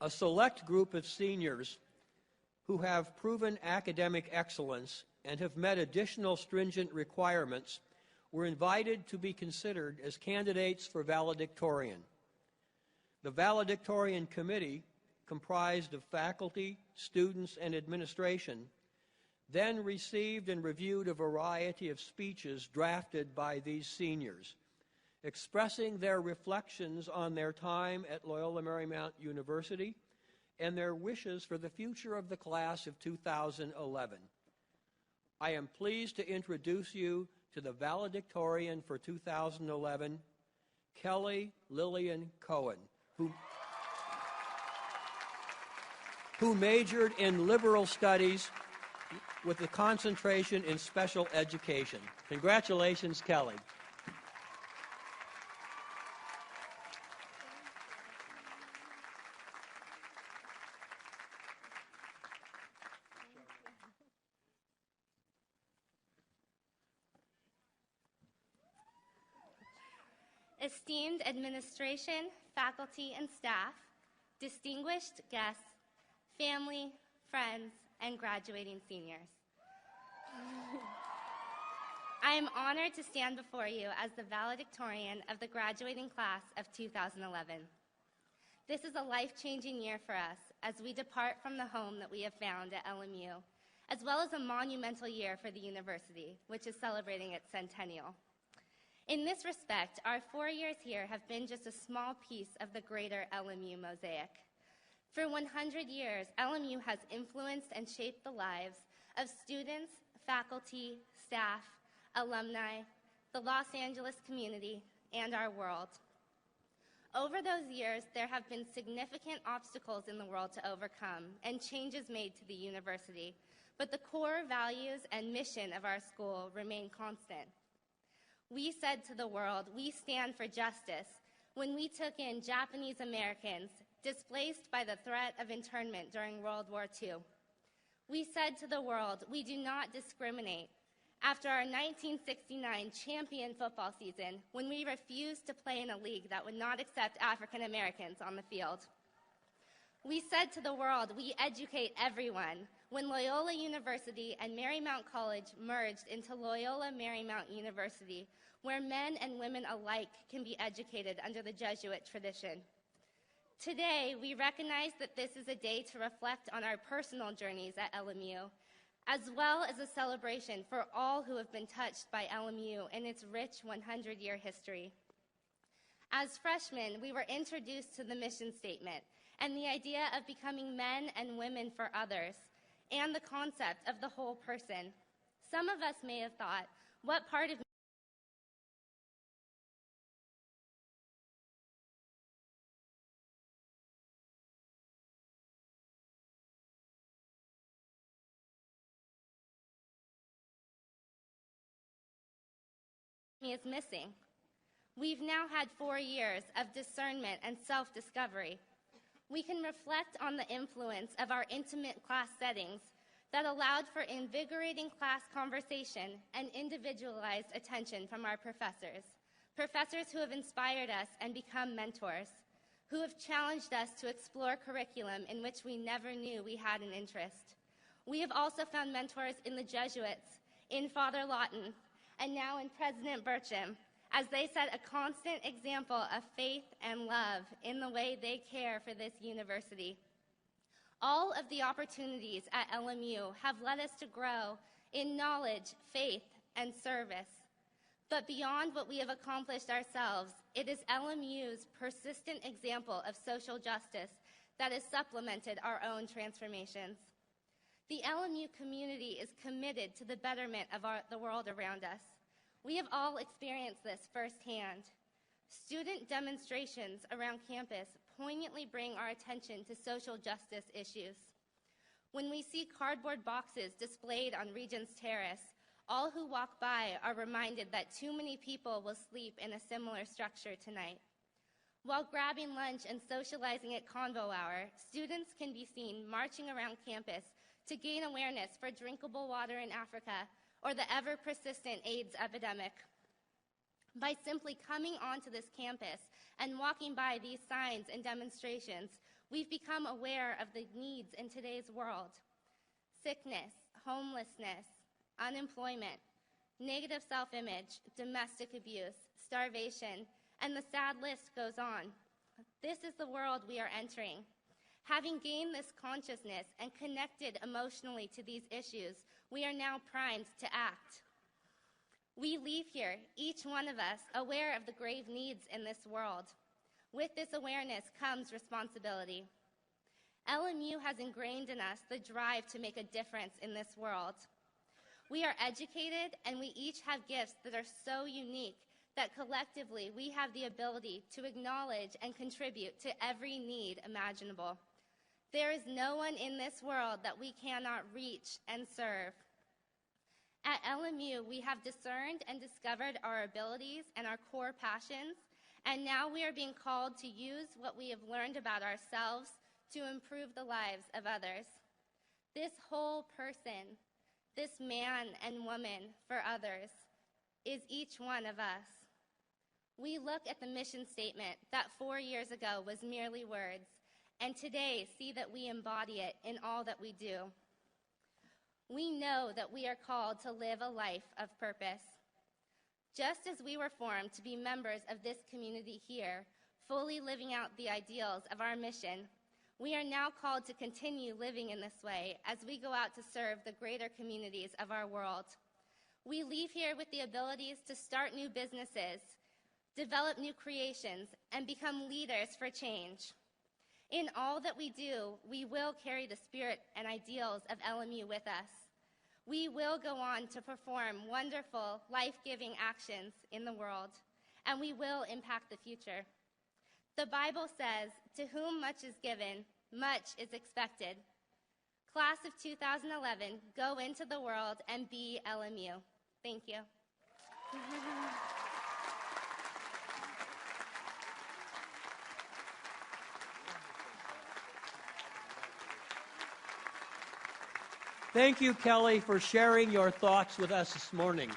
A select group of seniors who have proven academic excellence and have met additional stringent requirements were invited to be considered as candidates for valedictorian. The valedictorian committee, comprised of faculty, students, and administration, then received and reviewed a variety of speeches drafted by these seniors, expressing their reflections on their time at Loyola Marymount University and their wishes for the future of the class of 2011. I am pleased to introduce you to the valedictorian for 2011, Kelley Lillian Cohen, who majored in liberal studies with a concentration in special education. Congratulations, Kelley. Esteemed administration, faculty, and staff, distinguished guests, family, friends, and graduating seniors. I am honored to stand before you as the valedictorian of the graduating class of 2011. This is a life-changing year for us as we depart from the home that we have found at LMU, as well as a monumental year for the university, which is celebrating its centennial. In this respect, our 4 years here have been just a small piece of the greater LMU mosaic. For 100 years, LMU has influenced and shaped the lives of students, faculty, staff, alumni, the Los Angeles community, and our world. Over those years, there have been significant obstacles in the world to overcome and changes made to the university, but the core values and mission of our school remain constant. We said to the world, we stand for justice, when we took in Japanese Americans displaced by the threat of internment during World War II. We said to the world, we do not discriminate, after our 1969 champion football season, when we refused to play in a league that would not accept African Americans on the field. We said to the world, we educate everyone, when Loyola University and Marymount College merged into Loyola Marymount University, where men and women alike can be educated under the Jesuit tradition. Today, we recognize that this is a day to reflect on our personal journeys at LMU, as well as a celebration for all who have been touched by LMU in its rich 100-year history. As freshmen, we were introduced to the mission statement and the idea of becoming men and women for others, and the concept of the whole person. Some of us may have thought, what part of me is missing? We've now had 4 years of discernment and self-discovery. We can reflect on the influence of our intimate class settings that allowed for invigorating class conversation and individualized attention from our professors who have inspired us and become mentors, who have challenged us to explore curriculum in which we never knew we had an interest. We have also found mentors in the Jesuits, in Father Lawton, and now in President Burcham, as they set a constant example of faith and love in the way they care for this university. All of the opportunities at LMU have led us to grow in knowledge, faith, and service. But beyond what we have accomplished ourselves, it is LMU's persistent example of social justice that has supplemented our own transformations. The LMU community is committed to the betterment of the world around us. We have all experienced this firsthand. Student demonstrations around campus poignantly bring our attention to social justice issues. When we see cardboard boxes displayed on Regents Terrace, all who walk by are reminded that too many people will sleep in a similar structure tonight. While grabbing lunch and socializing at Convo Hour, students can be seen marching around campus to gain awareness for drinkable water in Africa or the ever-persistent AIDS epidemic. By simply coming onto this campus and walking by these signs and demonstrations, We've become aware of the needs in today's world: sickness, homelessness, unemployment, negative self-image, domestic abuse, starvation, and the sad list goes on. This is the world we are entering. Having gained this consciousness and connected emotionally to these issues, we are now primed to act. We leave here, each one of us, aware of the grave needs in this world. With this awareness comes responsibility. LMU has ingrained in us the drive to make a difference in this world. We are educated, and we each have gifts that are so unique that collectively we have the ability to acknowledge and contribute to every need imaginable. There is no one in this world that we cannot reach and serve. At LMU, we have discerned and discovered our abilities and our core passions, and now we are being called to use what we have learned about ourselves to improve the lives of others. This whole person, this man and woman for others, is each one of us. We look at the mission statement that 4 years ago was merely words, and today see that we embody it in all that we do. We know that we are called to live a life of purpose. Just as we were formed to be members of this community here, fully living out the ideals of our mission, we are now called to continue living in this way as we go out to serve the greater communities of our world. We leave here with the abilities to start new businesses, develop new creations, and become leaders for change. In all that we do, we will carry the spirit and ideals of LMU with us. We will go on to perform wonderful, life-giving actions in the world, and we will impact the future. The Bible says, "To whom much is given, much is expected." Class of 2011, go into the world and be LMU. Thank you. Thank you, Kelley, for sharing your thoughts with us this morning.